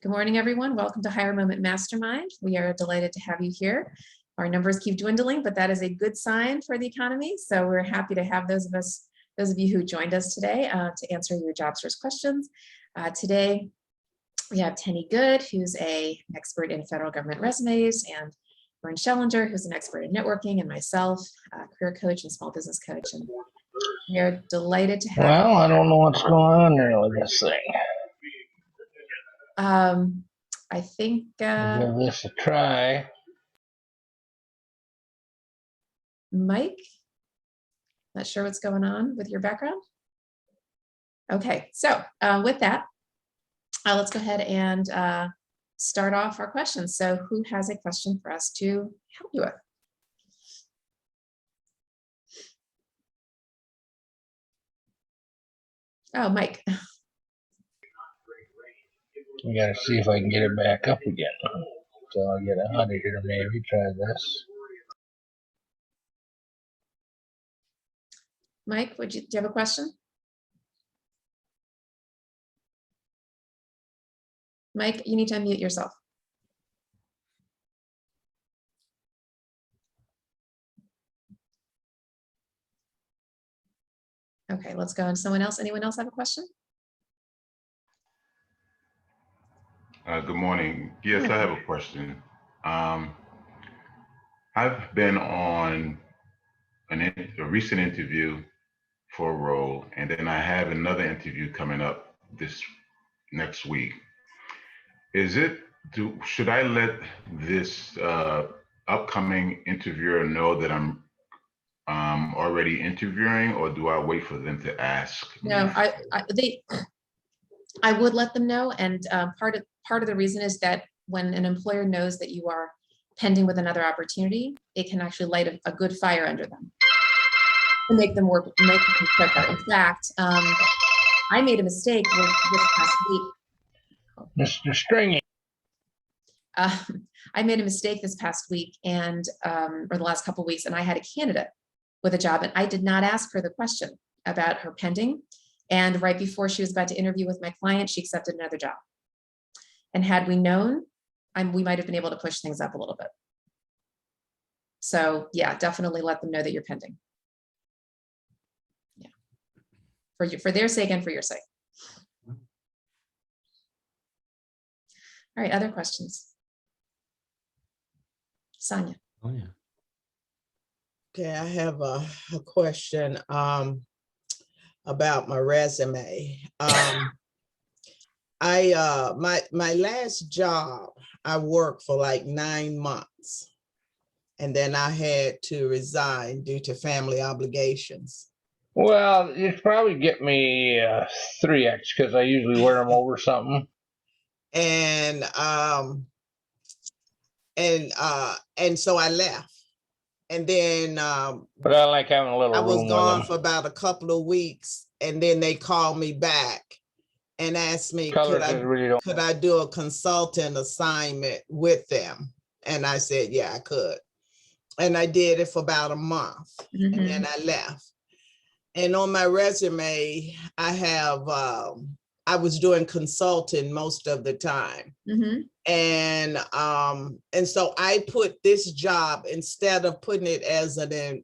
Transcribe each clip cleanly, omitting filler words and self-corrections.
Good morning, everyone. Welcome to Higher Moment Mastermind. We are delighted to have you here. Our numbers keep dwindling, but that is a good sign for the economy. So we're happy to have those of you who joined us today to answer your job search questions. Today, we have Tenny Good, who's an expert in federal government resumes, and Vern Schellinger, who's an expert in networking, and myself, a career coach and small business coach. And we are delighted to have. Well, I don't know what's going on there with this thing. I think I'll give this a try. Mike, not sure what's going on with your background. Okay, so with that, let's go ahead and start off our questions. So who has a question for us to help you with? Oh, Mike. I gotta see if I can get it back up again. So I'll get 100 here, maybe try this. Mike, do you have a question? Mike, you need to unmute yourself. Okay, let's go on. Someone else? Anyone else have a question? Good morning. Yes, I have a question. I've been on a recent interview for a role, and then I have another interview coming up this next week. Should I let this upcoming interviewer know that I'm already interviewing, or do I wait for them to ask? No, I would let them know, and part of the reason is that when an employer knows that you are pending with another opportunity, it can actually light a good fire under them and make them quicker. In fact, I made a mistake this past week. Mr. Stringy. I made a mistake this past week or the last couple of weeks, and I had a candidate with a job, and I did not ask her the question about her pending. And right before she was about to interview with my client, she accepted another job. And had we known, we might have been able to push things up a little bit. So yeah, definitely let them know that you're pending. Yeah, for their sake and for your sake. All right, other questions? Sonia. Oh, yeah. Okay, I have a question about my resume. My last job, I worked for like 9 months, and then I had to resign due to family obligations. Well, you'd probably get me 3X because I usually wear them over something. And so I left. And then but I like having a little I was room gone with for about a couple of weeks, and then they called me back and asked me, could I do a consultant assignment with them? And I said, yeah, I could. And I did it for about a month, and then I left. And on my resume, I have, I was doing consulting most of the time. And so I put this job, instead of putting it as an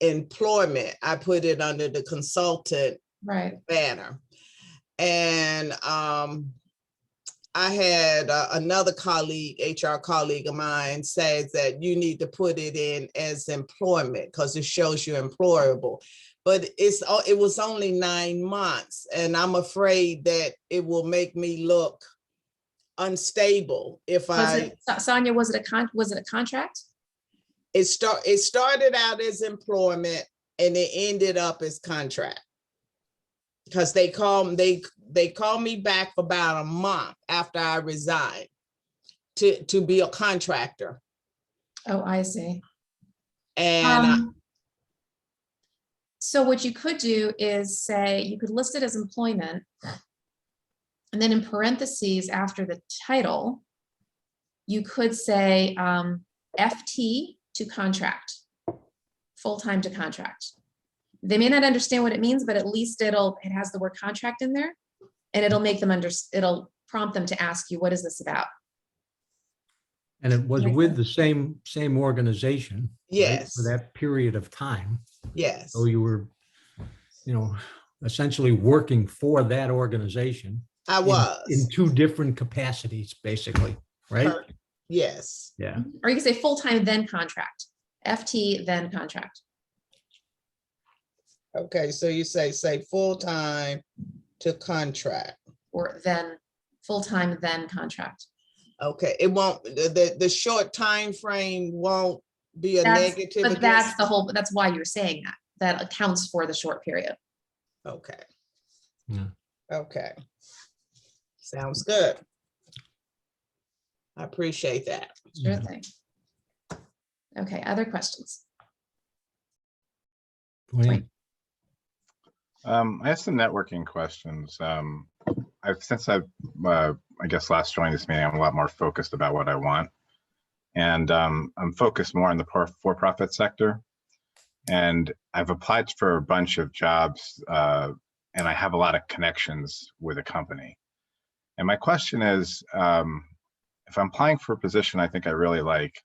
employment, I put it under the consultant banner. And I had another colleague, HR colleague of mine, says that you need to put it in as employment because it shows you're employable. But it was only 9 months, and I'm afraid that it will make me look unstable if Sonia, was it a contract? It started out as employment and it ended up as contract, because they called me back for about a month after I resigned to be a contractor. Oh, I see. And so what you could do is say, you could list it as employment, and then in parentheses after the title, you could say FT to contract, full-time to contract. They may not understand what it means, but at least it has the word contract in there, and it'll make them it'll prompt them to ask you, what is this about? And it was with the same organization. Right, Yes. for that period of time. Yes. So you were, essentially working for that organization. I was. In two different capacities, basically, right? Yes. Yeah. Or you can say full-time then contract, FT then contract. Okay, so you say full-time to contract. Or then full-time then contract. Okay, it won't, the short time frame won't be a negative. But that's the whole, that's why you're saying that. That accounts for the short period. Okay. Yeah. Okay. Sounds good. I appreciate that. Sure thing. Okay, other questions? Dwayne. I have some networking questions. Since I guess last joined this meeting, I'm a lot more focused about what I want. And I'm focused more on the for-profit sector. And I've applied for a bunch of jobs and I have a lot of connections with a company. And my question is, if I'm applying for a position I think I really like,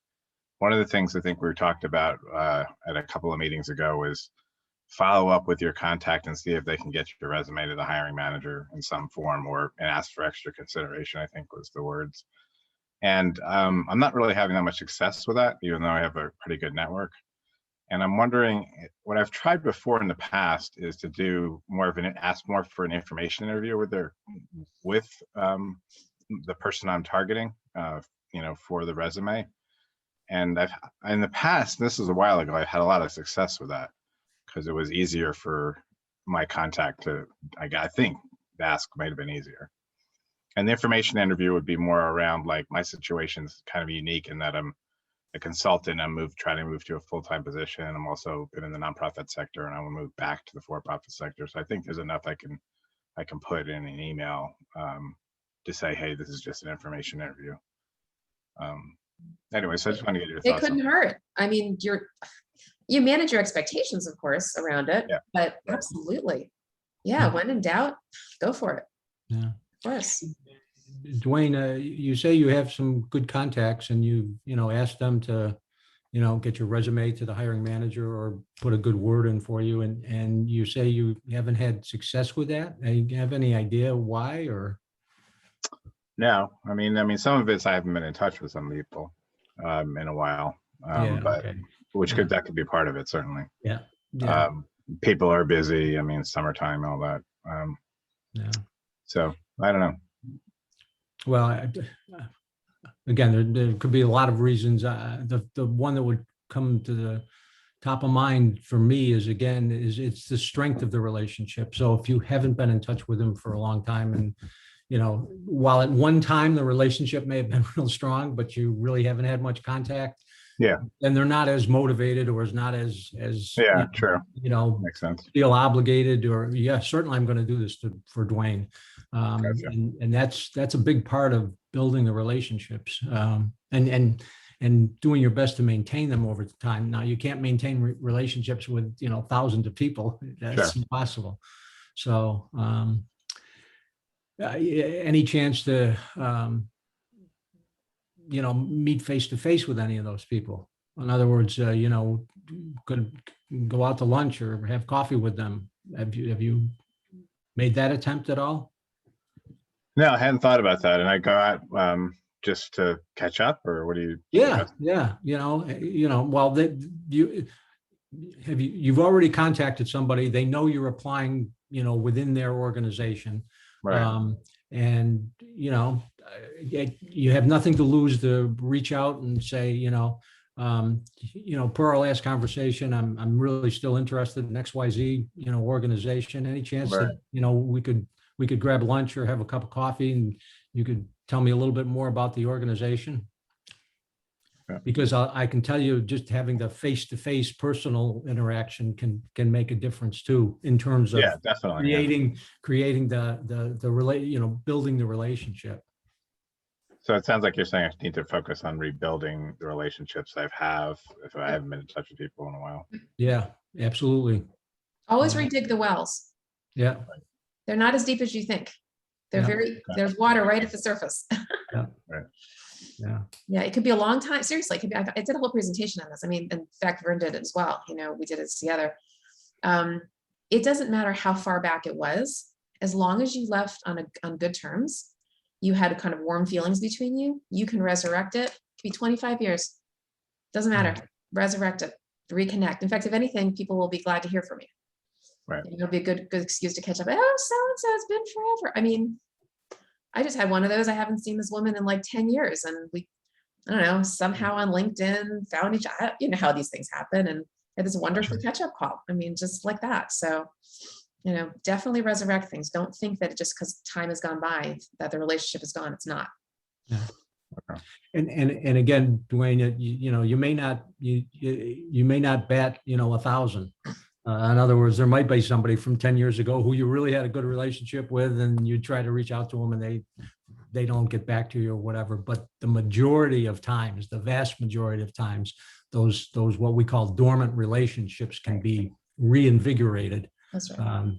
one of the things I think we talked about at a couple of meetings ago is follow up with your contact and see if they can get your resume to the hiring manager in some form and ask for extra consideration, I think was the words. And I'm not really having that much success with that, even though I have a pretty good network. And I'm wondering, what I've tried before in the past is to do more of ask more for an information interview with the person I'm targeting, for the resume. And in the past, this was a while ago, I had a lot of success with that because it was easier for my contact to, I think the ask might have been easier. And the information interview would be more around like my situation's kind of unique in that I'm a consultant. I'm trying to move to a full-time position. I'm also been in the nonprofit sector and I will move back to the for-profit sector. So I think there's enough I can put in an email to say, hey, this is just an information interview. Anyway, so I just want to get your thoughts. It couldn't hurt. I mean, you manage your expectations, of course, around it, but absolutely. Yeah, when in doubt, go for it. Yeah. Of course. Dwayne, you say you have some good contacts and you asked them to, get your resume to the hiring manager or put a good word in for you. And you say you haven't had success with that. Do you have any idea why or? No, I mean, some of it's I haven't been in touch with some people in a while, but okay. That could be part of it, certainly. Yeah. People are busy. I mean, summertime, all that. So I don't know. Well, again, there could be a lot of reasons. The one that would come to the top of mind for me is it's the strength of the relationship. So if you haven't been in touch with them for a long time and while at one time the relationship may have been real strong, but you really haven't had much contact. Yeah. And they're not as motivated or is not as true. Makes sense. Feel obligated or certainly I'm going to do this for Dwayne. Gotcha. And that's a big part of building the relationships and doing your best to maintain them over time. Now you can't maintain relationships with, thousands of people. That's impossible. So, any chance to, meet face to face with any of those people? In other words, could go out to lunch or have coffee with them. Have you made that attempt at all? No, I hadn't thought about that. And I go out just to catch up, or what do you? Well, you've already contacted somebody. They know you're applying, within their organization. Right. And you have nothing to lose to reach out and say, per our last conversation, I'm really still interested in XYZ, organization. Any chance that, we could grab lunch or have a cup of coffee and you could tell me a little bit more about the organization? Because I can tell you just having the face-to-face personal interaction can make a difference too, in terms of definitely creating the building the relationship. So it sounds like you're saying I need to focus on rebuilding the relationships if I haven't been in touch with people in a while. Yeah, absolutely. Always redig the wells. Yeah. They're not as deep as you think. They're Yeah. there's water right at the surface. Yeah. Right. Yeah. Yeah, it could be a long time. Seriously, it could be, I did a whole presentation on this. I mean, in fact, Vern did it as well. You know, we did it together. It doesn't matter how far back it was, as long as you left on good terms, you had kind of warm feelings between you, you can resurrect it. It could be 25 years. Doesn't matter. Resurrect it, reconnect. In fact, if anything, people will be glad to hear from you. Right. It'll be a good excuse to catch up. Oh, so-and-so, it's been forever. I mean, I just had one of those. I haven't seen this woman in like 10 years. And we, I don't know, somehow on LinkedIn found each other. You know how these things happen. And had this wonderful catch-up call. I mean, just like that. So, you know, definitely resurrect things. Don't think that just because time has gone by that the relationship is gone. It's not. Yeah. Okay. And again, Dwayne, you know, you may not bat, you know, 1,000. In other words, there might be somebody from 10 years ago who you really had a good relationship with, and you try to reach out to them and they don't get back to you or whatever. But the majority of times, the vast majority of times, those what we call dormant relationships can be reinvigorated. That's right.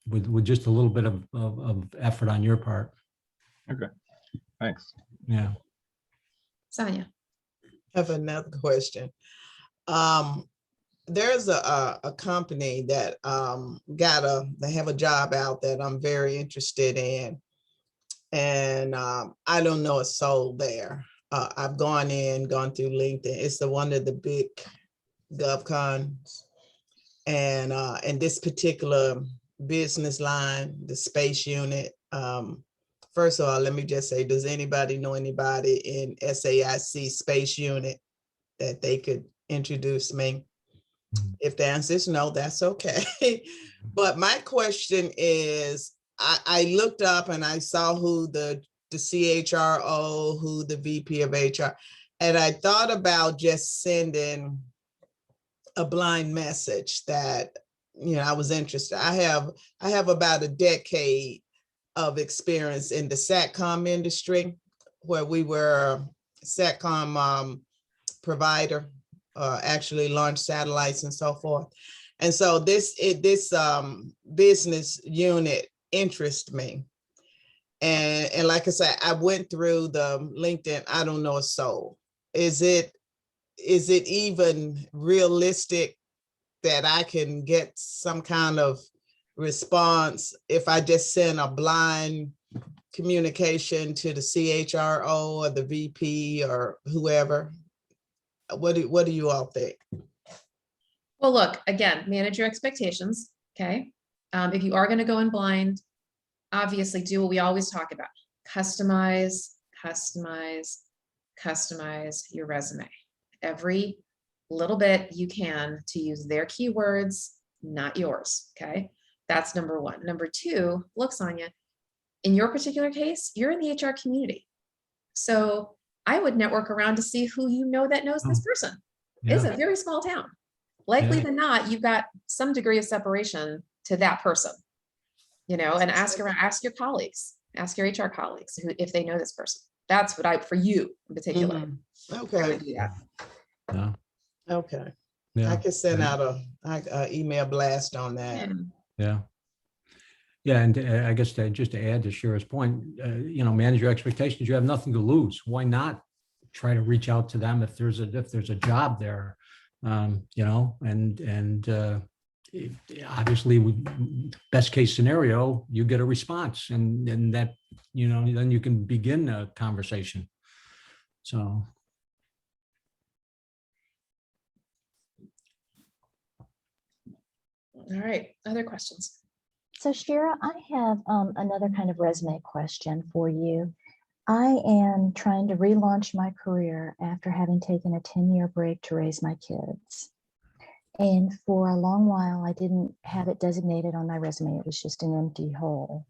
With just a little bit of effort on your part. Okay, thanks. Yeah. Sonia. I have another question. There's a company that they have a job out that I'm very interested in, and I don't know a soul there. I've gone through LinkedIn. It's one of the big GovCons, and in this particular business line, the space unit. First of all, let me just say, does anybody know anybody in SAIC space unit that they could introduce me? If the answer is no, that's okay. But my question is, I looked up and I saw who the CHRO, who the VP of HR, and I thought about just sending a blind message that, you know, I was interested. I have about a decade of experience in the SATCOM industry, where we were SATCOM provider, actually launched satellites and so forth. And so this business unit interests me. And like I said, I went through the LinkedIn. I don't know a soul. Is it even realistic that I can get some kind of response if I just send a blind communication to the CHRO or the VP or whoever? What do you all think? Well, look, again, manage your expectations. Okay. If you are going to go in blind, obviously do what we always talk about. Customize your resume. Every little bit you can to use their keywords, not yours. Okay. That's number one. Number two, look, Sonia, in your particular case, you're in the HR community. So I would network around to see who you know that knows this person. Yeah. It's a very small town. Likely than not, you've got some degree of separation to that person, you know, and ask your colleagues, ask your HR colleagues if they know this person. That's what for you in particular. Okay. I would do that. Yeah. Okay. Yeah. I could send out a email blast on that. Yeah. Yeah, and I guess just to add to Shira's point, you know, manage your expectations. You have nothing to lose. Why not try to reach out to them if there's a job there, you know, and obviously, best case scenario, you get a response, and that, you know, then you can begin a conversation. So. All right. Other questions? So Shira, I have another kind of resume question for you. I am trying to relaunch my career after having taken a 10-year break to raise my kids. And for a long while, I didn't have it designated on my resume. It was just an empty hole.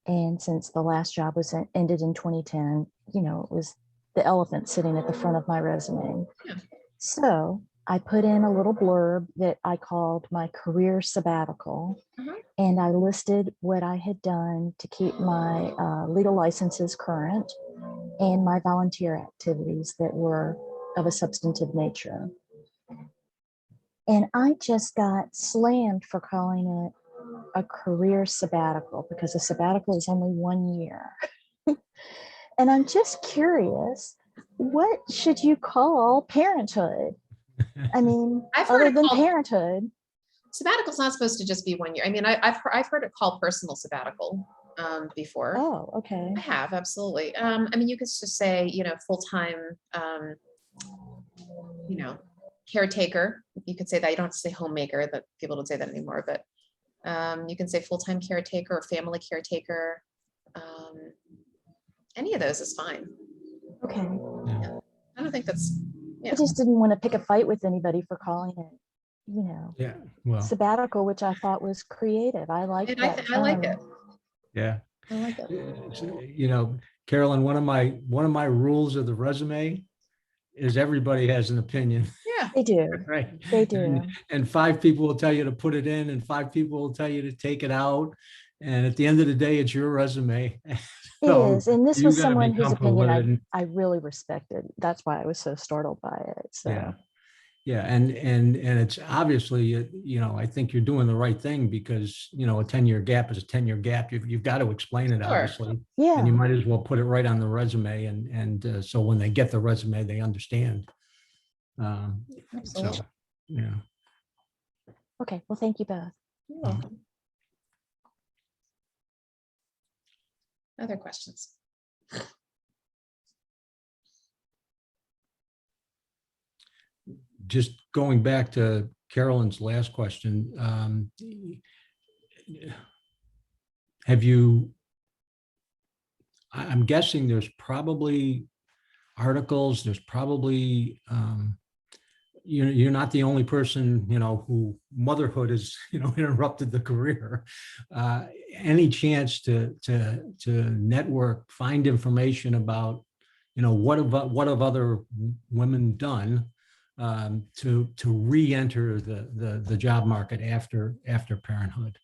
And since the last job ended in 2010, you know, it was the elephant sitting at the front of my resume. Yeah. So I put in a little blurb that I called my career sabbatical, and I listed what I had done to keep my legal licenses current and my volunteer activities that were of a substantive nature. And I just got slammed for calling it a career sabbatical because a sabbatical is only 1 year. And I'm just curious, what should you call parenthood? I mean, other than parenthood. Sabbatical's not supposed to just be 1 year. I mean, I've heard it called personal sabbatical before. Oh, okay. I have, absolutely. I mean, you could just say, you know, full-time, you know, caretaker. You could say that. You don't have to say homemaker, that people don't say that anymore, but you can say full-time caretaker or family caretaker. Any of those is fine. Okay. Yeah. I don't think that's, yeah. I just didn't want to pick a fight with anybody for calling it, you know, Yeah, well, sabbatical, which I thought was creative. I like And that. I like it. yeah. I like it. You know, Carolyn, one of my rules of the resume is everybody has an opinion. Yeah. They do. Right. They do. And 5 people will tell you to put it in and 5 people will tell you to take it out. And at the end of the day, it's your resume. It is. And this was someone whose opinion I really respected. That's why I was so startled by it. So. Yeah. Yeah. And it's obviously, you know, I think you're doing the right thing because, you know, a 10-year gap is a 10-year gap. You've got to explain it, obviously. Yeah. And you might as well put it right on the resume. And so when they get the resume, they understand. So, yeah. Okay. Well, thank you both. You're welcome. Other questions? Just going back to Carolyn's last question, have you, I'm guessing there's probably articles, there's probably, you're not the only person, you know, who motherhood has, you know, interrupted the career. Any chance to network, find information about, you know, what have other women done to re-enter the job market after parenthood?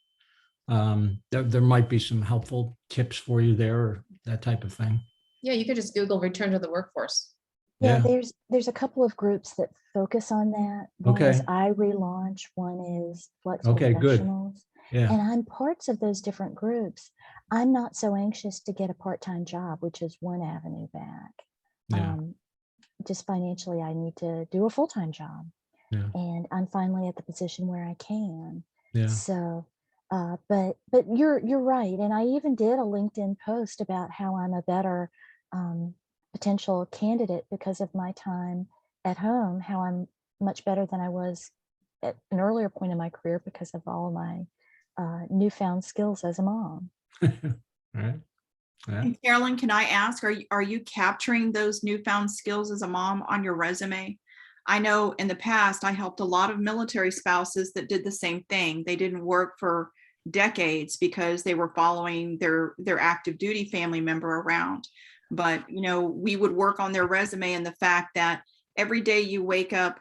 There might be some helpful tips for you there, or that type of thing. Yeah, you could just Google return to the workforce. Yeah, there's a couple of groups that focus on that. One is I Relaunch, one is Flexible Professionals. Good. Yeah. And I'm parts of those different groups. I'm not so anxious to get a part-time job, which is one avenue back. Yeah. Just financially, I need to do a full-time job. Yeah. And I'm finally at the position where I can. Yeah. So, but you're right. And I even did a LinkedIn post about how I'm a better potential candidate because of my time at home, how I'm much better than I was at an earlier point in my career because of all of my newfound skills as a mom. Right. Yeah. And Carolyn, can I ask, are you capturing those newfound skills as a mom on your resume? I know in the past, I helped a lot of military spouses that did the same thing. They didn't work for decades because they were following their active duty family member around. But, you know, we would work on their resume and the fact that every day you wake up,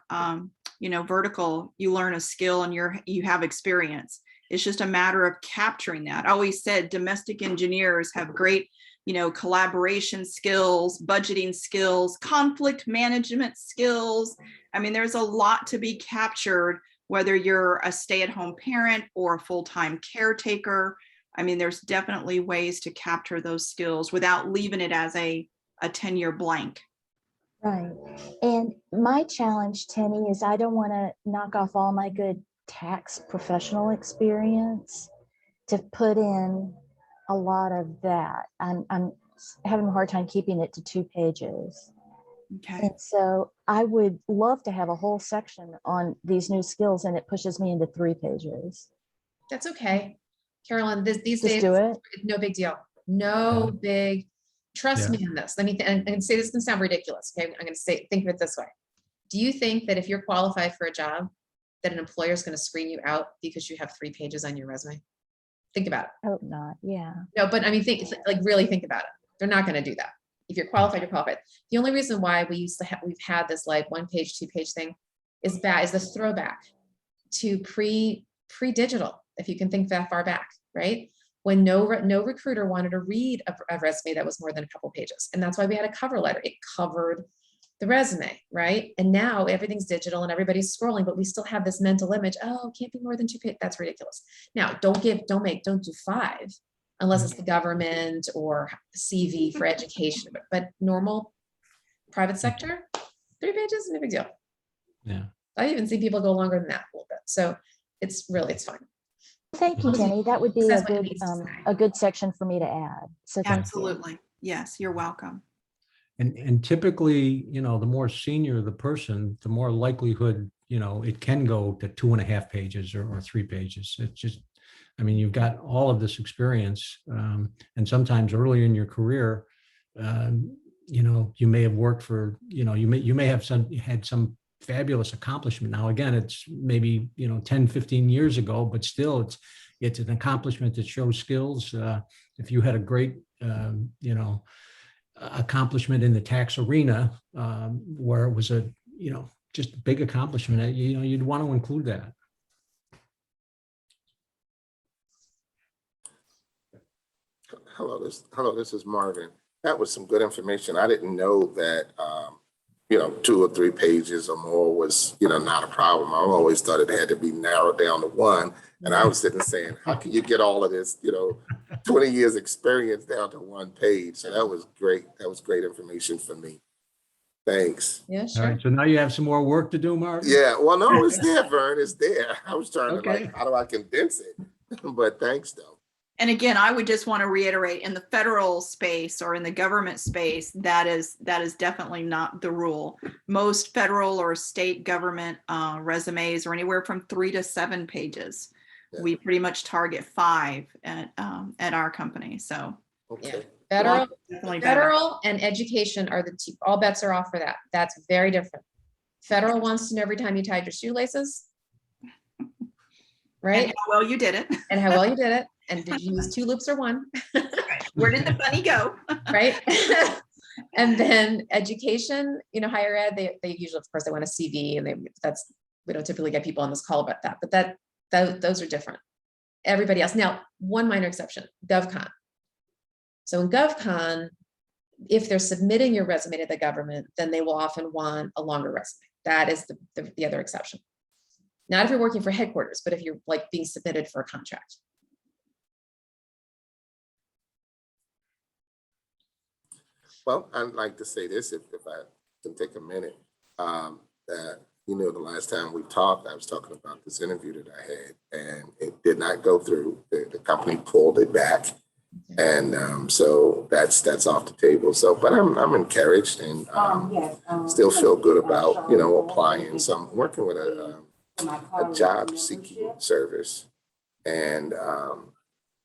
you know, vertical, you learn a skill and you have experience. It's just a matter of capturing that. I always said domestic engineers have great, you know, collaboration skills, budgeting skills, conflict management skills. I mean, there's a lot to be captured, whether you're a stay-at-home parent or a full-time caretaker. I mean, there's definitely ways to capture those skills without leaving it as a 10-year blank. Right. And my challenge, Tenny, is I don't want to knock off all my good tax professional experience to put in a lot of that. I'm having a hard time keeping it to 2 pages. Okay. And so I would love to have a whole section on these new skills, and it pushes me into 3 pages. That's okay. Carolyn, these Just days, do it. no big deal. No big, trust me on this. Let me, and say this can sound ridiculous. Okay. I'm going to say, think of it this way. Do you think that if you're qualified for a job, that an employer is going to screen you out because you have 3 pages on your resume? Think about it. I hope not. Yeah. No, but I mean, really think about it. They're not going to do that. If you're qualified, you're qualified. The only reason why we've had this like 1 page, 2 page thing is the throwback to pre-digital, if you can think that far back, right? When no recruiter wanted to read a resume that was more than a couple pages. And that's why we had a cover letter. It covered the resume, right? And now everything's digital and everybody's scrolling, but we still have this mental image. Oh, can't be more than 2 pages. That's ridiculous. Now, don't do 5 unless it's the government or CV for education, but normal private sector, 3 pages, no big deal. Yeah. I've even seen people go longer than that a little bit. So it's fine. Thank you, Jenny. That would be That's a what it good needs to say. a good section for me to add. So thank you. Absolutely. Yes, you're welcome. And typically, the more senior the person, the more likelihood, it can go to 2.5 pages or 3 pages. It's just, I mean, you've got all of this experience, and sometimes early in your career, you may have worked for, you may have had some fabulous accomplishment. Now, again, it's maybe, 10, 15 years ago, but still it's an accomplishment that shows skills. If you had a great, accomplishment in the tax arena, where it was a, just a big accomplishment, you'd want to include that. Hello, this is Marvin. That was some good information. I didn't know that, 2 or 3 pages or more was, not a problem. I always thought it had to be narrowed down to 1. And I was sitting saying, how can you get all of this, 20 years experience down to 1 page? So that was great. That was great information for me. Thanks. Yeah, All sure. right, so now you have some more work to do, Marvin? Yeah, well, no, it's there, Vern. It's there. I was trying Okay. to how do I condense it? But thanks, though. And again, I would just want to reiterate, in the federal space or in the government space, that is definitely not the rule. Most federal or state government resumes are anywhere from 3 to 7 pages. Yeah. We pretty much target 5 at our company. So Okay. Federal, definitely better. federal and education are the two, all bets are off for that. That's very different. Federal wants to know every time you tied your shoelaces. Right? And how well you did it. And how well you did it. And did you use 2 loops or 1? Where did the bunny go? Right? And then education, higher ed, they usually, of course, they want a CV, and we don't typically get people on this call about that, but those are different. Everybody else. Now, one minor exception, GovCon. So in GovCon, if they're submitting your resume to the government, then they will often want a longer resume. That is the other exception. Not if you're working for headquarters, but if you're like being submitted for a contract. Well, I'd like to say this, if I can take a minute. That, the last time we talked, I was talking about this interview that I had, and it did not go through. The company pulled it back. And so that's off the table. So, but I'm encouraged and still feel good about, applying. So I'm working with a job seeking service, and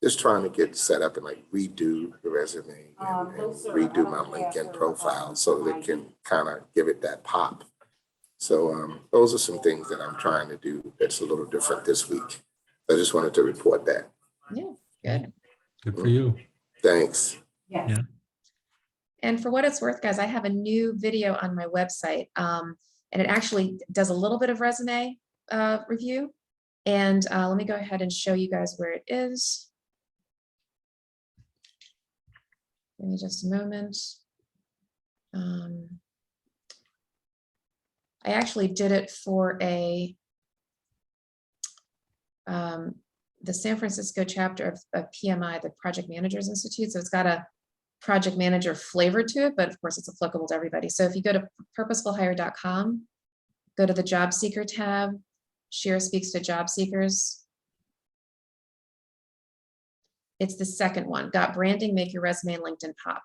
just trying to get set up and redo the resume and redo my LinkedIn profile so that it can kind of give it that pop. So those are some things that I'm trying to do that's a little different this week. I just wanted to report that. Yeah, good. Good for you. Thanks. Yeah. And for what it's worth, guys, I have a new video on my website, and it actually does a little bit of resume review. And let me go ahead and show you guys where it is. Give me just a moment. I actually did it for the San Francisco chapter of PMI, the Project Managers Institute. So it's got a project manager flavor to it, but of course it's applicable to everybody. So if you go to purposefulhire.com, go to the job seeker tab, Share speaks to job seekers. It's the second one, got branding, make your resume and LinkedIn pop.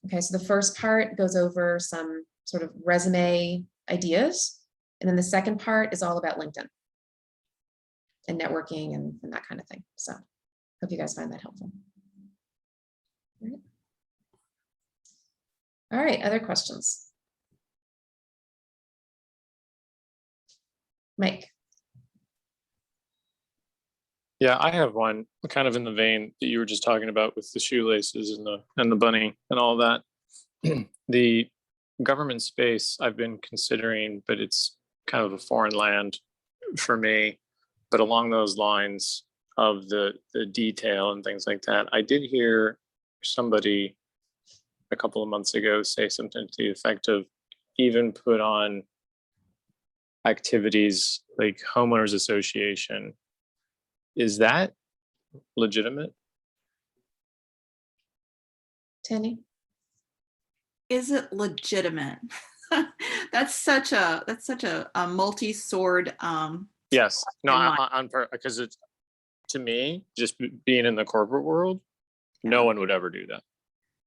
Okay, so the first part goes over some sort of resume ideas. And then the second part is all about LinkedIn and networking and that kind of thing. So hope you guys find that helpful. All right, other questions? Mike. Yeah, I have one kind of in the vein that you were just talking about with the shoelaces and the bunny and all that. The government space I've been considering, but it's kind of a foreign land for me. But along those lines of the detail and things like that, I did hear somebody a couple of months ago say something to the effect of even put on activities like homeowners association. Is that legitimate? Tenny? Is it legitimate? That's such a multi-sword. Yes. No, in my- on because it's, to me, just being in the corporate world, no one would ever do that.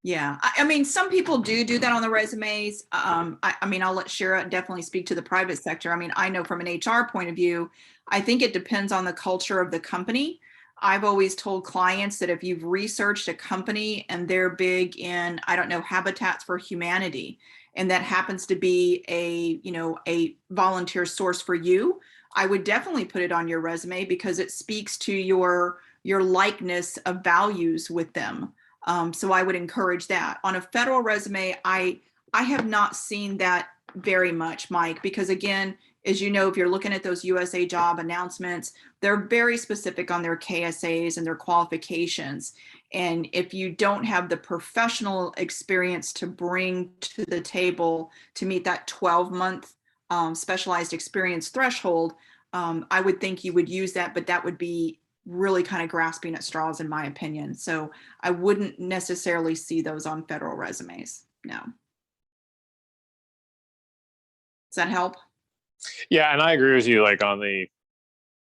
Yeah, I mean, some people do that on the resumes. I mean, I'll let Shira definitely speak to the private sector. I mean, I know from an HR point of view, I think it depends on the culture of the company. I've always told clients that if you've researched a company and they're big in, I don't know, habitats for humanity, and that happens to be a volunteer source for you, I would definitely put it on your resume because it speaks to your likeness of values with them. So I would encourage that. On a federal resume, I have not seen that very much, Mike, because again, as you know, if you're looking at those USA job announcements, they're very specific on their KSAs and their qualifications. And if you don't have the professional experience to bring to the table to meet that 12-month specialized experience threshold, I would think you would use that, but that would be really kind of grasping at straws in my opinion. So I wouldn't necessarily see those on federal resumes. No. Does that help? Yeah, and I agree with you, like on the,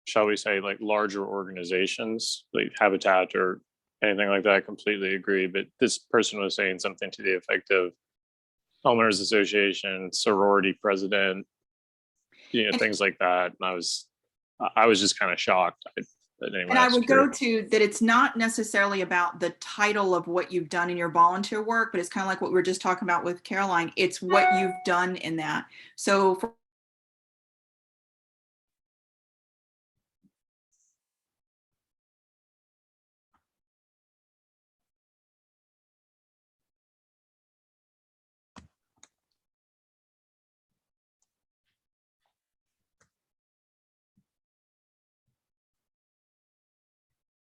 shall we say, like larger organizations, like Habitat or anything like that, I completely agree. But this person was saying something to the effect of homeowners association, sorority president, things like that. And I was just kind of shocked. Anyway, and I would go to that it's not necessarily about the title of what you've done in your volunteer work, but it's kind of like what we were just talking about with Caroline. It's what you've done in that. So for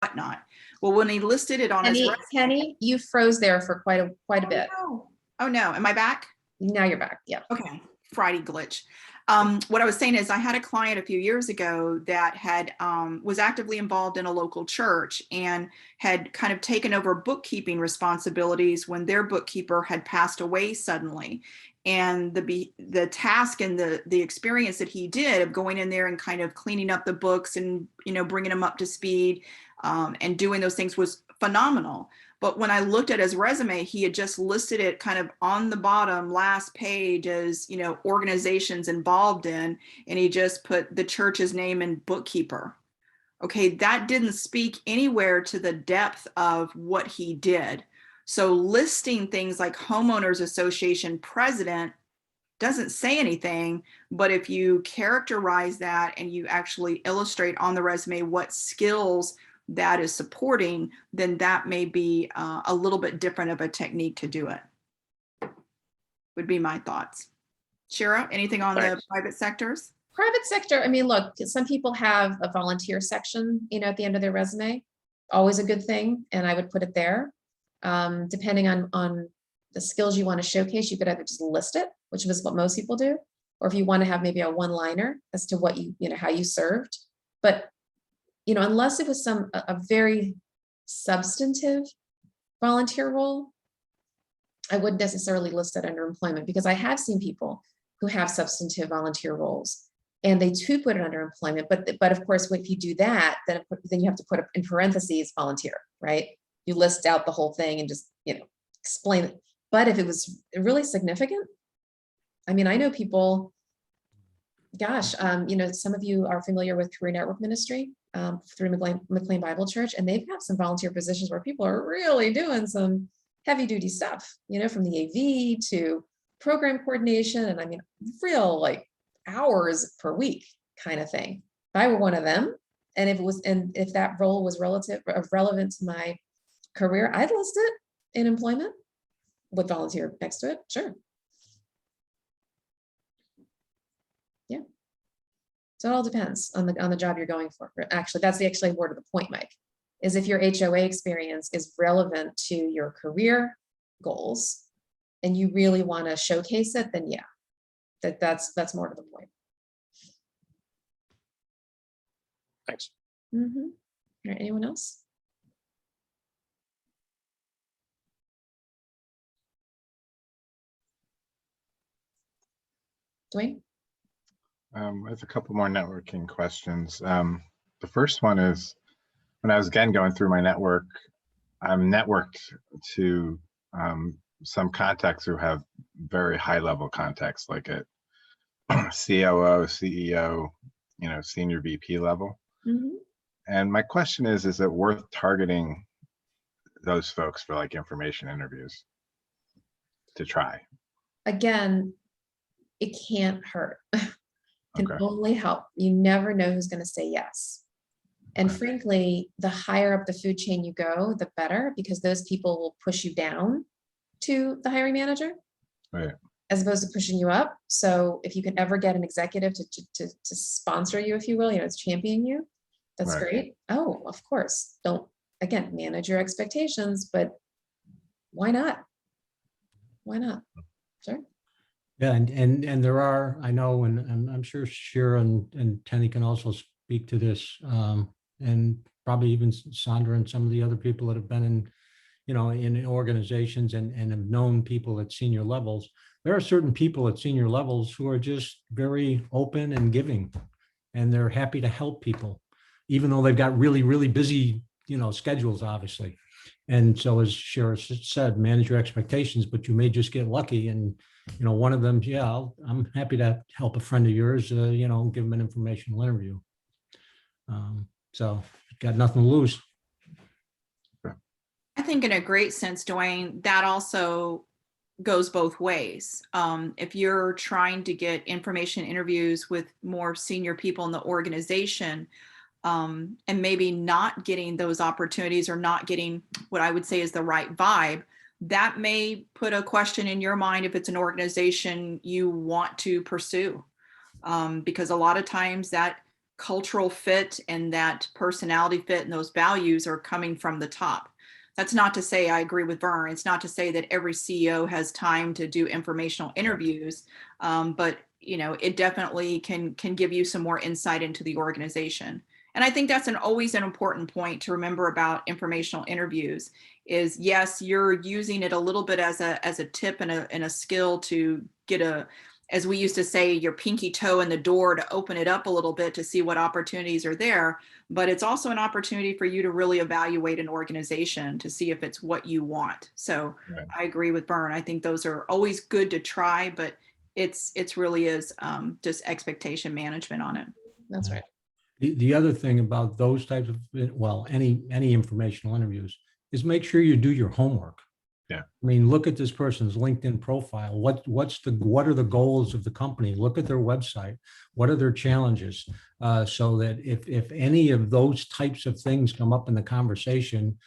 whatnot. Well, when he listed it on his Kenny, you froze there for quite a bit. Oh no, am I back? Now you're back. Yeah. Okay, Friday glitch. What I was saying is I had a client a few years ago that had was actively involved in a local church and had kind of taken over bookkeeping responsibilities when their bookkeeper had passed away suddenly. And the task and the experience that he did of going in there and kind of cleaning up the books and bringing them up to speed and doing those things was phenomenal. But when I looked at his resume, he had just listed it kind of on the bottom last page as, organizations involved in, and he just put the church's name and bookkeeper. Okay, that didn't speak anywhere to the depth of what he did. So listing things like homeowners association president doesn't say anything, but if you characterize that and you actually illustrate on the resume what skills that is supporting, then that may be a little bit different of a technique to do it. Would be my thoughts. Shira, anything on the private sectors? Private sector, I mean, look, some people have a volunteer section, at the end of their resume. Always a good thing, and I would put it there. Depending on the skills you want to showcase, you could either just list it, which is what most people do, or if you want to have maybe a one-liner as to what how you served. But unless it was a very substantive volunteer role, I wouldn't necessarily list that under employment, because I have seen people who have substantive volunteer roles and they do put it under employment. But of course, if you do that, then you have to put up in parentheses volunteer, right? You list out the whole thing and just, explain it. But if it was really significant, I mean, I know people, gosh, some of you are familiar with Career Network Ministry through McLean Bible Church, and they've got some volunteer positions where people are really doing some heavy duty stuff, from the AV to program coordination. And I mean, real like hours per week kind of thing. If I were one of them, and if that role was relevant to my career, I'd list it in employment with volunteer next to it. Sure. Yeah. So it all depends on the job you're going for. Actually, that's the word of the point, Mike, is if your HOA experience is relevant to your career, goals and you really want to showcase it, then yeah, that's more to the point. Thanks. Mm-hmm. All right, anyone else? Dwayne? I have a couple more networking questions. The first one is, when I was again going through my network, I'm networked to some contacts who have very high level contacts, like at COO, CEO, senior VP level. Mm-hmm. And my question is it worth targeting those folks for like information interviews to try? Again, it can't hurt. Can Okay. only help. You never know who's going to say yes. And frankly, the higher up the food chain you go, the better, because those people will push you down to the hiring manager, Right, as opposed to pushing you up. So if you can ever get an executive to sponsor you, if you will, to champion you, that's right. great. Oh, of course. Don't, again, manage your expectations, but why not? Why not? Sure. Yeah, and there are, I know, and I'm sure Shira and Tenny can also speak to this, and probably even Sandra and some of the other people that have been in organizations and have known people at senior levels. There are certain people at senior levels who are just very open and giving, and they're happy to help people, even though they've got really, really busy, schedules, obviously. And so, as Shira said, manage your expectations, but you may just get lucky. And, one of them, yeah, I'm happy to help a friend of yours, give them an informational interview. So got nothing to lose. I think in a great sense, Dwayne, that also goes both ways. If you're trying to get information interviews with more senior people in the organization, and maybe not getting those opportunities or not getting what I would say is the right vibe, that may put a question in your mind if it's an organization you want to pursue. Because a lot of times that cultural fit and that personality fit and those values are coming from the top. That's not to say I agree with Vern. It's not to say that every CEO has time to do informational interviews, but it definitely can give you some more insight into the organization. And I think that's always an important point to remember about informational interviews is, yes, you're using it a little bit as a tip and a skill to get as we used to say, your pinky toe in the door to open it up a little bit to see what opportunities are there. But it's also an opportunity for you to really evaluate an organization to see if it's what you want. So right. I agree with Vern. I think those are always good to try, but it's really is just expectation management on it. That's right. The other thing about those types of, any informational interviews is make sure you do your homework. Yeah. I mean, look at this person's LinkedIn profile. What are the goals of the company? Look at their website. What are their challenges? So that if any of those types of things come up in the conversation,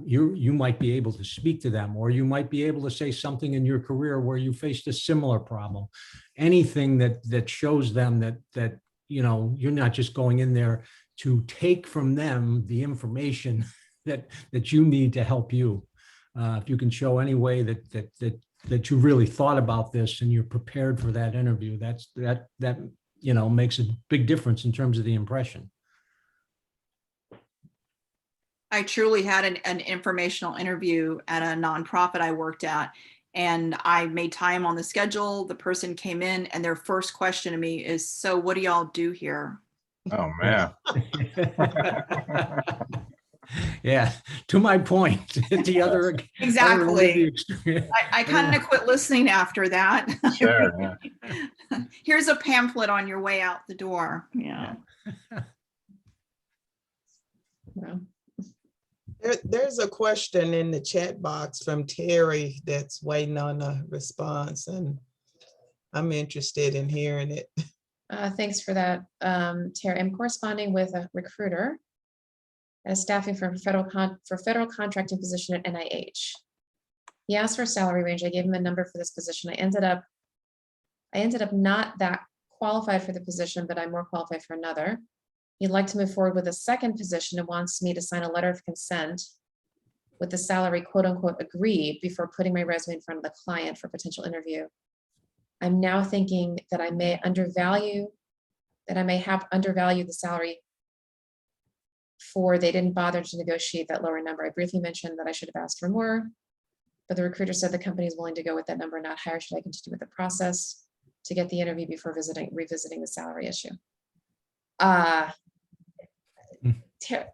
you might be able to speak to them, or you might be able to say something in your career where you faced a similar problem. Anything that shows them that you're not just going in there to take from them the information that you need to help you. If you can show any way that you really thought about this and you're prepared for that interview, that makes a big difference in terms of the impression. I truly had an informational interview at a nonprofit I worked at, and I made time on the schedule. The person came in and their first question to me is, "So what do y'all do here?" Oh, man. Yeah, to my point, the other exactly. I kind of quit listening after that. Sure, yeah. Here's a pamphlet on your way out the door. Yeah. Well. There's a question in the chat box from Terry that's waiting on a response, and I'm interested in hearing it. Thanks for that, Terry. I'm corresponding with a recruiter as staffing for federal contracting position at NIH. He asked for a salary range. I gave him a number for this position. I ended up not that qualified for the position, but I'm more qualified for another. He'd like to move forward with a second position and wants me to sign a letter of consent with the salary quote unquote agreed before putting my resume in front of the client for potential interview. I'm now thinking that I may have undervalued the salary for they didn't bother to negotiate that lower number. I briefly mentioned that I should have asked for more, but the recruiter said the company is willing to go with that number, not higher. Should I continue with the process to get the interview before revisiting the salary issue?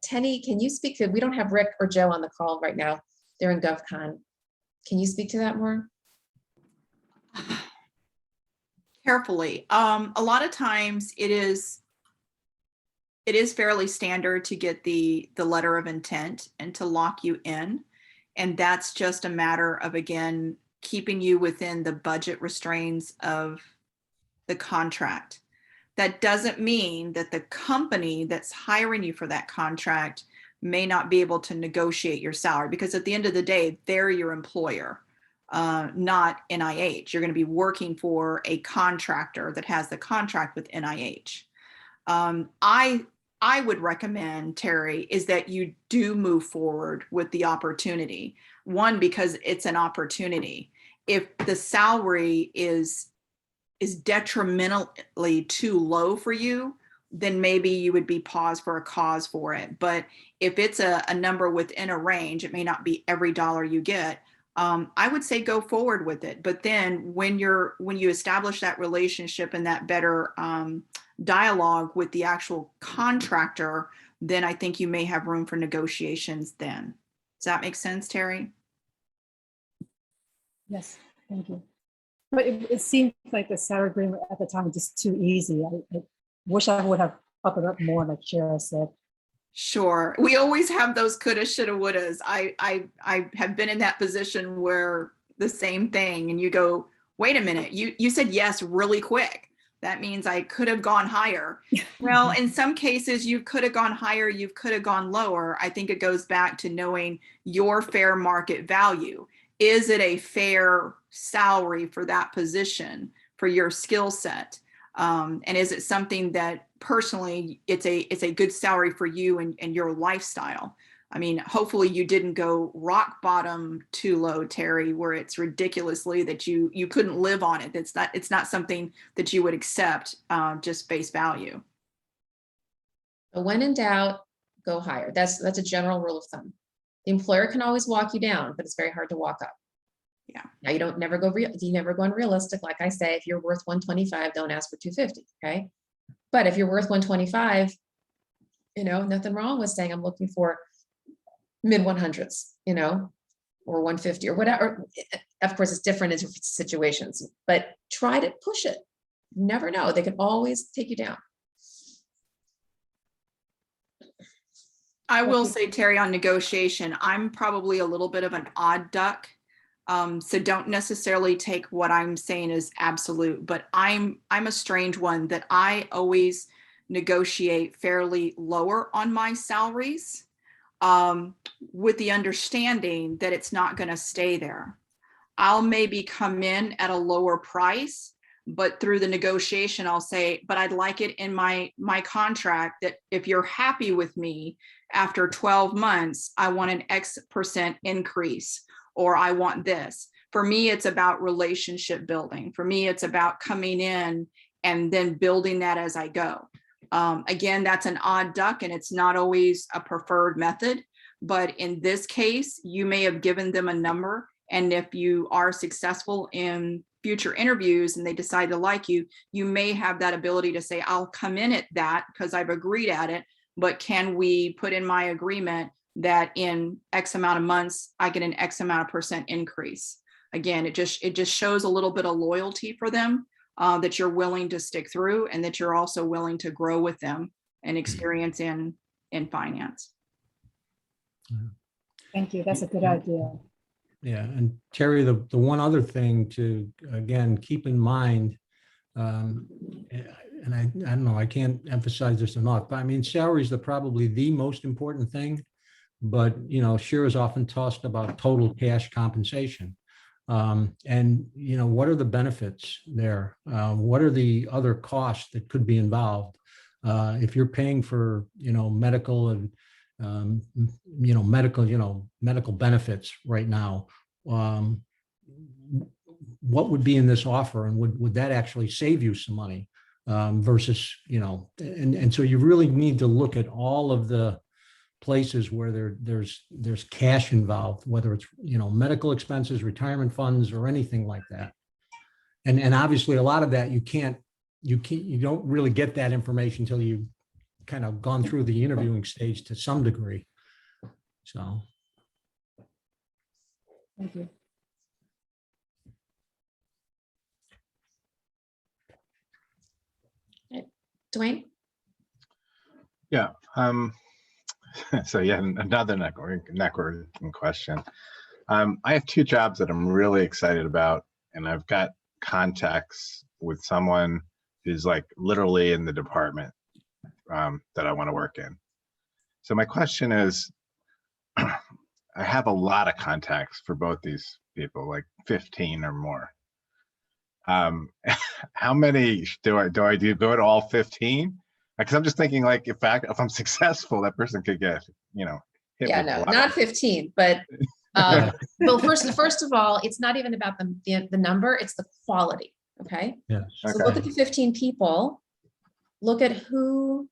Tenny, can you speak to, we don't have Rick or Joe on the call right now. They're in GovCon. Can you speak to that more? Carefully. A lot of times it is fairly standard to get the letter of intent and to lock you in. And that's just a matter of, again, keeping you within the budget restraints of the contract. That doesn't mean that the company that's hiring you for that contract may not be able to negotiate your salary, because at the end of the day, they're your employer, not NIH. You're going to be working for a contractor that has the contract with NIH. I would recommend, Terry, is that you do move forward with the opportunity. One, because it's an opportunity. If the salary is detrimentally too low for you, then maybe you would be paused for a cause for it. But if it's a number within a range, it may not be every dollar you get. I would say go forward with it. But then when you establish that relationship and that better dialogue with the actual contractor, then I think you may have room for negotiations then. Does that make sense, Terry? Yes, thank you. But it seemed like the salary agreement at the time was just too easy. I wish I would have up it up more, like Shara said. Sure. We always have those coulda, shoulda, wouldas. I have been in that position where the same thing, and you go, wait a minute, you said yes really quick. That means I could have gone higher. Well, in some cases, you could have gone higher, you could have gone lower. I think it goes back to knowing your fair market value. Is it a fair salary for that position, for your skill set? And is it something that personally it's a good salary for you and your lifestyle? I mean, hopefully you didn't go rock bottom too low, Terry, where it's ridiculously that you couldn't live on it. It's not something that you would accept just face value. When in doubt, go higher. That's a general rule of thumb. The employer can always walk you down, but it's very hard to walk up. Yeah. Now you never go unrealistic. Like I say, if you're worth 125, don't ask for 250. Okay. But if you're worth 125, nothing wrong with saying I'm looking for mid 100s, or 150 or whatever. Of course, it's different in different situations, but try to push it. You never know. They can always take you down. I will say, Terry, on negotiation, I'm probably a little bit of an odd duck. So don't necessarily take what I'm saying as absolute, but I'm a strange one that I always negotiate fairly lower on my salaries, with the understanding that it's not going to stay there. I'll maybe come in at a lower price, but through the negotiation, I'll say, but I'd like it in my contract that if you're happy with me after 12 months, I want an X% increase, or I want this. For me, it's about relationship building. For me, it's about coming in and then building that as I go. Again, that's an odd duck and it's not always a preferred method, but in this case, you may have given them a number. And if you are successful in future interviews and they decide to like you, you may have that ability to say, I'll come in at that because I've agreed at it, but can we put in my agreement that in X amount of months, I get an X amount of percent increase. Again, it just shows a little bit of loyalty for them, that you're willing to stick through and that you're also willing to grow with them and experience in finance. Thank you. That's a good idea. Yeah, and Terry, the one other thing to, again, keep in mind, and I don't know, I can't emphasize this enough, but I mean, salaries are probably the most important thing, but, Shira is often tossed about total cash compensation. And, what are the benefits there? What are the other costs that could be involved? If you're paying for, medical and medical benefits right now. What would be in this offer, and would that actually save you some money versus, and so you really need to look at all of the places where there's cash involved, whether it's, medical expenses, retirement funds, or anything like that. And obviously a lot of that you don't really get that information until you kind of gone through the interviewing stage to some degree. So. Thank you. Dwayne? Yeah. So yeah, another networking question. I have 2 jobs that I'm really excited about, and I've got contacts with someone who's like literally in the department that I want to work in. So my question is, I have a lot of contacts for both these people, like 15 or more. How many do I go to all 15? Because I'm just thinking, like, if I'm successful, that person could get, hit Yeah, with a no, lot not of- 15, but well, first of all, it's not even about the number, it's the quality. Okay. Yeah. So Okay. look at the 15 people, look at who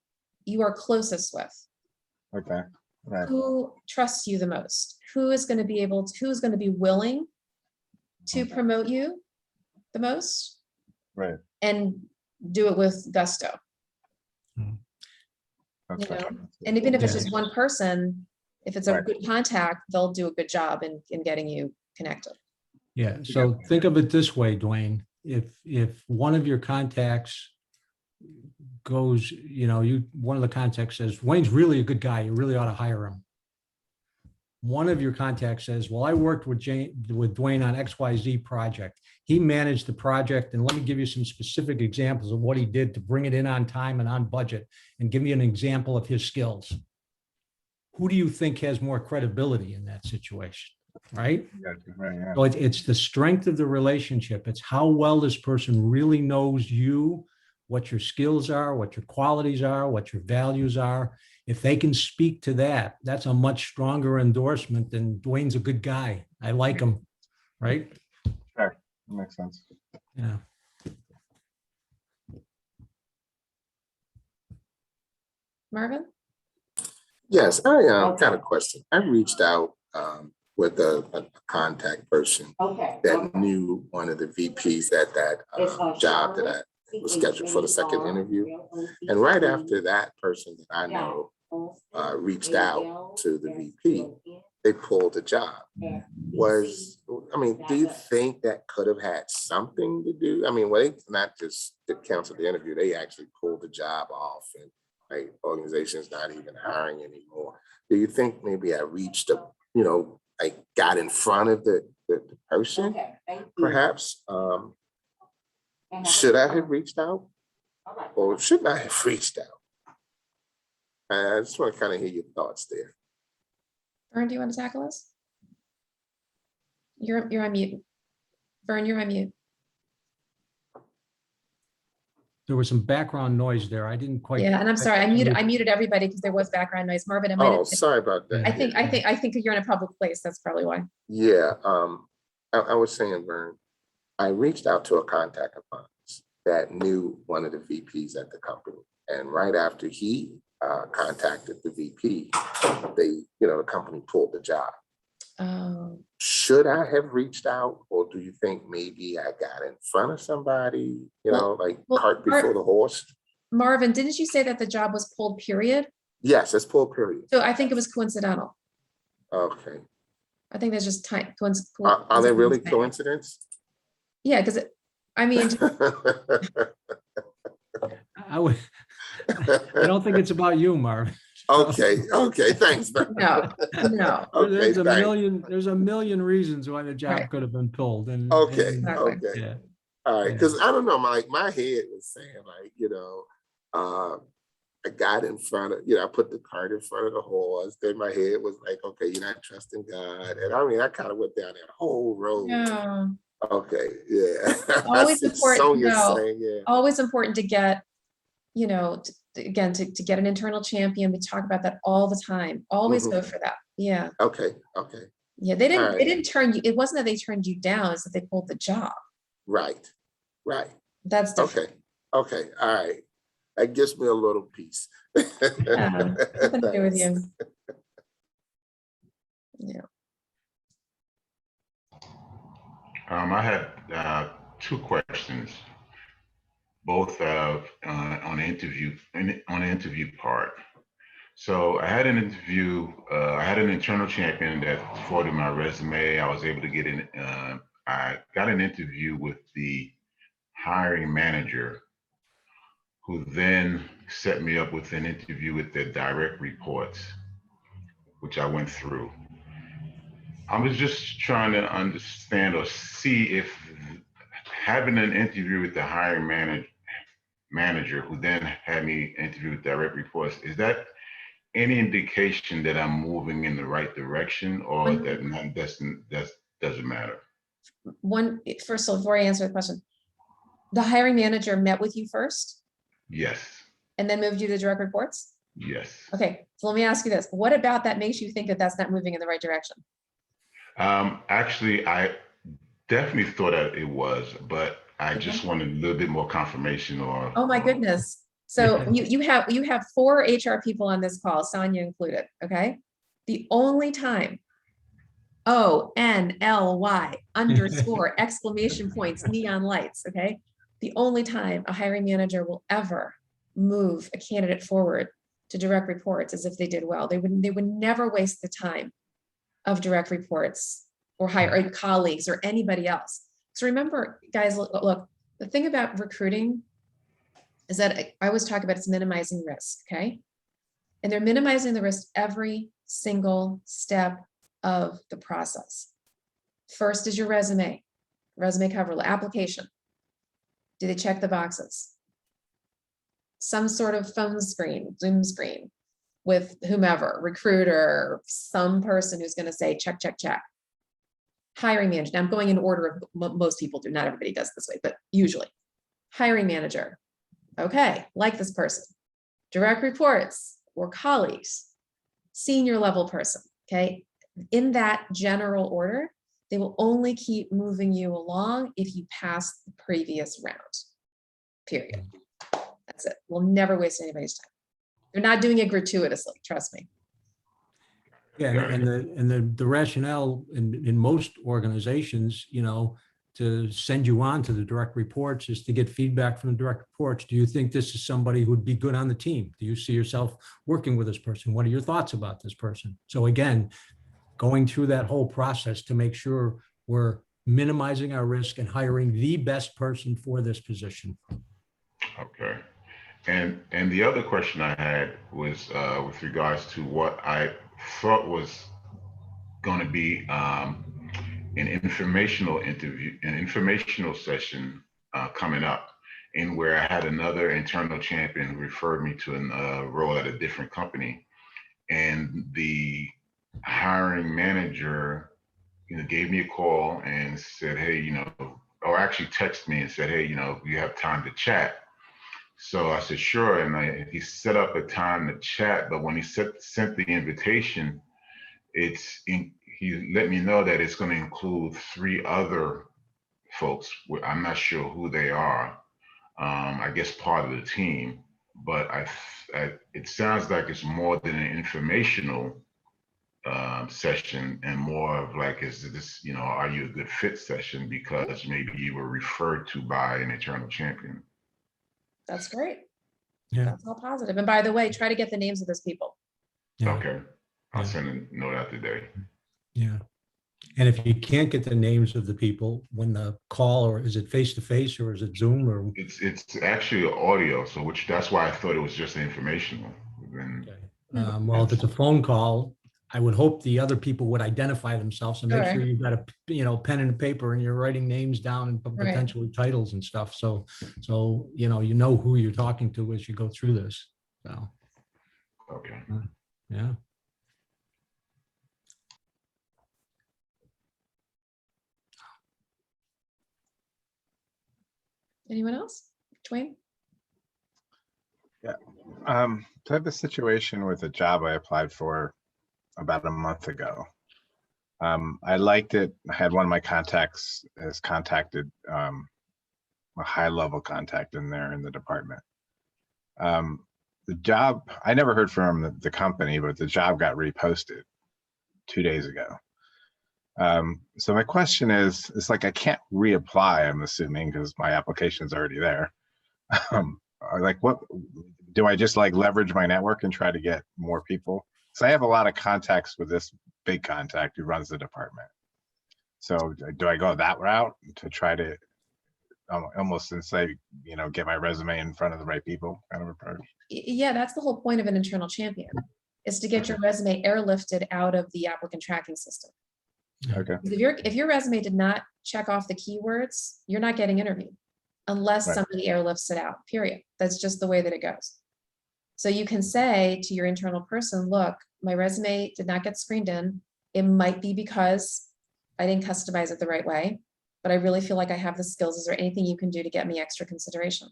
you are closest with. Okay. Right. Who trusts you the most, who's going to be willing to promote you the most, Right. and do it with gusto. Okay. And even if it's Yeah. just one person, if it's a Right. good contact, they'll do a good job in getting you connected. Yeah, so think of it this way, Dwayne. If one of your contacts goes, one of the contacts says, Dwayne's really a good guy, you really ought to hire him. One of your contacts says, well, I worked with Dwayne on XYZ project. He managed the project, and let me give you some specific examples of what he did to bring it in on time and on budget, and give you an example of his skills. Who do you think has more credibility in that situation, right? Right, yeah. So it's the strength of the relationship. It's how well this person really knows you, what your skills are, what your qualities are, what your values are. If they can speak to that, that's a much stronger endorsement than Dwayne's a good guy. I like him, right? Sure, that makes sense. Yeah. Marvin? Yes, I got a question. I reached out with a contact person that knew one of the VPs at that job that I was scheduled for the second interview. And right after that person that I know reached out to the VP, they pulled the job. Do you think that could have had something to do? I mean, well, they not just canceled the interview, they actually pulled the job off, and like organizations not even hiring anymore. Do you think maybe I reached I got in front of the person, perhaps? Should I have reached out, or shouldn't I have reached out? I just want to kind of hear your thoughts there. Vern, do you want to tackle this? You're on mute. Vern, you're on mute. There was some background noise there. I didn't quite. Yeah, and I'm sorry, I muted everybody because there was background noise. Marvin, I might have, Sorry about that. I think you're in a public place. That's probably why. Yeah, I was saying, Vern, I reached out to a contact of mine that knew one of the VPs at the company, and right after he contacted the VP, the company pulled the job. Oh. Should I have reached out, or do you think maybe I got in front of somebody, cart before the horse? Marvin, didn't you say that the job was pulled, period? Yes, it's pulled, period. So I think it was coincidental. Okay. I think there's just time. Are they really coincidence? Yeah, because I mean, I don't think it's about you, Marvin. Okay, thanks. No. Okay, there's a million reasons why the job could have been pulled. Okay. Yeah. All right, because I don't know, my head was saying I got in front of, I put the cart in front of the horse. Then my head was like, okay, you're not trusting God. And I kind of went down that whole road. Yeah. Okay, yeah. Always important. Sonia's saying, yeah. Always important to get, again, to get an internal champion. We talk about that all the time. Always go for that. Yeah. Okay. Okay. Yeah. They All right. didn't turn you. It wasn't that they turned you down. It's that they pulled the job. Right. Right. That's different. Okay. Okay. All right. That gives me a little peace. Yeah. Nothing to do with you. Yeah. I had 2 questions, both on the interview part. So I had an interview. I had an internal champion that forwarded my resume. I was able to get in. I got an interview with the hiring manager, who then set me up with an interview with their direct reports, which I went through. I was just trying to understand or see if having an interview with the hiring manager, who then had me interview with direct reports, is that any indication that I'm moving in the right direction, or that doesn't matter? First of all, before I answer the question, the hiring manager met with you first? Yes. And then moved you to direct reports? Yes. Okay, so let me ask you this. What about that makes you think that that's not moving in the right direction? Actually, I definitely thought that it was, but I just wanted a little bit more confirmation. Or oh my goodness. So you have 4 HR people on this call, Sonia included. Okay. The only time ONLY _ exclamation points, neon lights. Okay. The only time a hiring manager will ever move a candidate forward to direct reports is if they did well. They would never waste the time of direct reports or hire colleagues or anybody else. So remember, guys, look, the thing about recruiting is that I always talk about it's minimizing risk, okay? And they're minimizing the risk every single step of the process. First is your resume cover, application. Do they check the boxes? Some sort of phone screen, Zoom screen with whomever, recruiter, some person who's going to say, check, check, check. Hiring manager. Now I'm going in order of most people do. Not everybody does this way, but usually. Hiring manager. Okay, like this person. Direct reports or colleagues. Senior level person. Okay. In that general order, they will only keep moving you along if you pass the previous round. Period. That's it. We'll never waste anybody's time. They're not doing it gratuitously, trust me. Yeah, and the rationale in most organizations, you know, to send you on to the direct reports is to get feedback from the direct reports. Do you think this is somebody who'd be good on the team? Do you see yourself working with this person? What are your thoughts about this person? So again, going through that whole process to make sure we're minimizing our risk and hiring the best person for this position. Okay. And the other question I had was with regards to what I thought was going to be an informational interview, an informational session coming up, in where I had another internal champion who referred me to a role at a different company, and the hiring manager, you know, gave me a call and said, hey, you know, or actually texted me and said, hey, you know, you have time to chat. So I said, sure. And he set up a time to chat, but when he sent the invitation, he let me know that it's going to include 3 other folks. I'm not sure who they are. I guess part of the team, but it sounds like it's more than an informational session and more of like, is this, you know, are you a good fit session because maybe you were referred to by an internal champion. That's great. Yeah. That's all positive. And by the way, try to get the names of those people. Yeah. Okay. I'll send a note out today. Yeah. And if you can't get the names of the people when the call, or is it face-to-face or is it Zoom or? It's actually audio. So that's why I thought it was just informational. Okay. Well, if it's a phone call, I would hope the other people would identify themselves and make sure you've got a, you know, pen and paper and you're writing names down and potentially titles and stuff. So, you know who you're talking to as you go through this. So. Okay. Yeah. Anyone else? Dwayne? Yeah. So I have a situation with a job I applied for about a month ago. I liked it. I had one of my contacts has contacted a high level contact in there in the department. The job, I never heard from the company, but the job got reposted 2 days ago. So my question is, it's like I can't reapply, I'm assuming, because my application's already there. Like, what do I just like leverage my network and try to get more people? So I have a lot of contacts with this big contact who runs the department. So do I go that route to try to almost and say, you know, get my resume in front of the right people kind of approach? Yeah, that's the whole point of an internal champion, is to get your resume airlifted out of the applicant tracking system. Okay. If your resume did not check off the keywords, you're not getting interviewed unless somebody airlifts it out, period. That's just the way that it goes. So you can say to your internal person, look, my resume did not get screened in. It might be because I didn't customize it the right way, but I really feel like I have the skills. Is there anything you can do to get me extra consideration?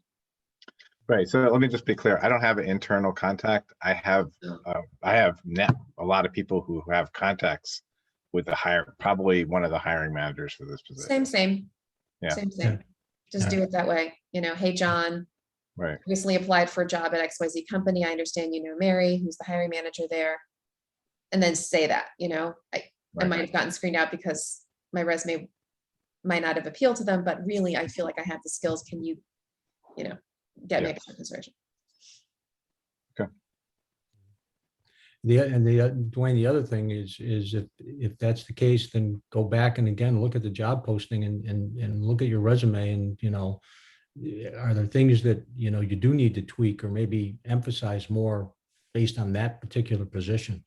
Right. So let me just be clear. I don't have an internal contact. I have a lot of people who have contacts with probably one of the hiring managers for this position. Same. Yeah. Same. Just do it that way. You know, hey, John, Right. recently applied for a job at XYZ company. I understand you know Mary, who's the hiring manager there. And then say that, you know, I might have gotten screened out because my resume might not have appealed to them, but really I feel like I have the skills. Can you, you know, get me extra consideration? Okay. Dwayne, the other thing is if that's the case, then go back and again look at the job posting and look at your resume, and you know, are there things that you know you do need to tweak or maybe emphasize more based on that particular position?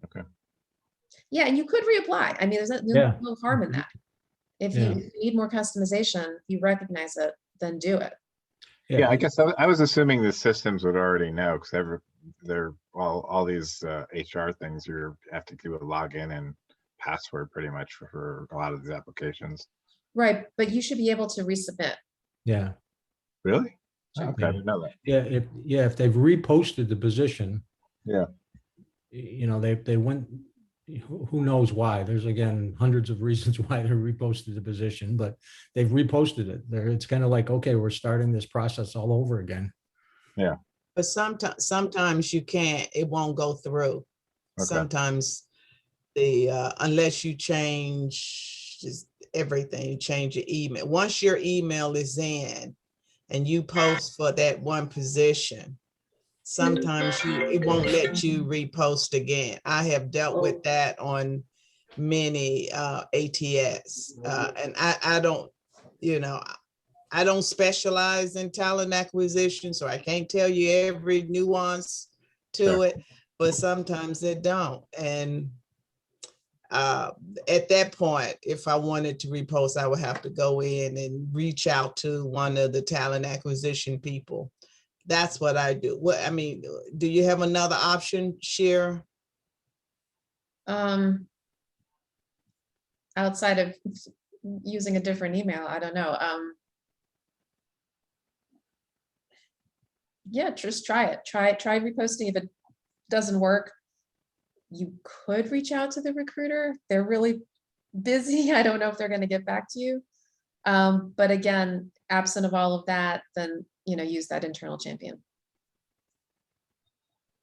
Okay. Yeah, and you could reapply. I mean, there's no harm in that. If you need more customization, you recognize it, then do it. Yeah, I guess I was assuming the systems would already know, because they're all these HR things. You have to do a login and password pretty much for a lot of these applications. Right, but you should be able to resubmit. Yeah. Really? Oh, okay, I didn't know that. Yeah, if they've reposted the position. Yeah. You know, they went. Who knows why? There's again hundreds of reasons why they reposted the position, but they've reposted it. It's kind of like, okay, we're starting this process all over again. Yeah. But sometimes you can't, it won't go through. Okay. Sometimes unless you change just everything, you change your email. Once your email is in and you post for that one position, sometimes it won't let you repost again. I have dealt with that on many ATS, and I don't, you know, I don't specialize in talent acquisition, so I can't tell you every nuance to it, but sometimes it don't. And at that point, if I wanted to repost, I would have to go in and reach out to one of the talent acquisition people. That's what I do. What I mean, do you have another option, Shira? Outside of using a different email, I don't know. Yeah, just try it. Try reposting. If it doesn't work, you could reach out to the recruiter. They're really busy. I don't know if they're going to get back to you. But again, absent of all of that, then you know, use that internal champion,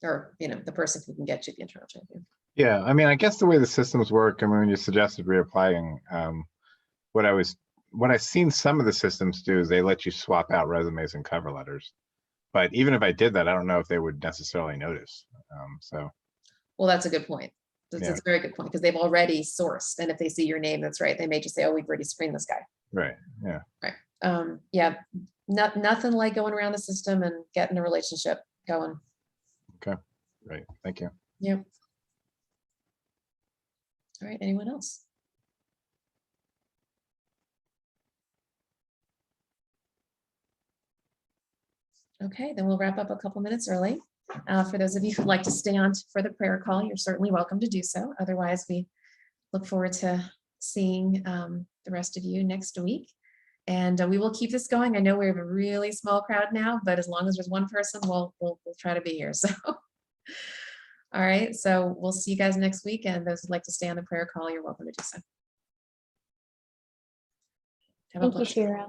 or you know, the person who can get you the internal champion. Yeah, I mean, I guess the way the systems work, I mean, when you suggested reapplying, what I've seen some of the systems do is they let you swap out resumes and cover letters. But even if I did that, I don't know if they would necessarily notice. Well, that's a good point. That's a very good point, because they've already sourced, and if they see your name, that's right, they may just say, "Oh, we've already screened this guy." Right. Yeah. Right. Yeah. Nothing like going around the system and getting a relationship going. Okay. Great. Thank you. Yeah. All right. Anyone else? Okay, then we'll wrap up a couple minutes early. For those of you who'd like to stay on for the prayer call, you're certainly welcome to do so. Otherwise, we look forward to seeing the rest of you next week. And we will keep this going. I know we have a really small crowd now, but as long as there's one person, we'll try to be here. So, all right. So we'll see you guys next week. And those who'd like to stay on the prayer call, you're welcome to do so. Have a Thank you, blessed day. Shira.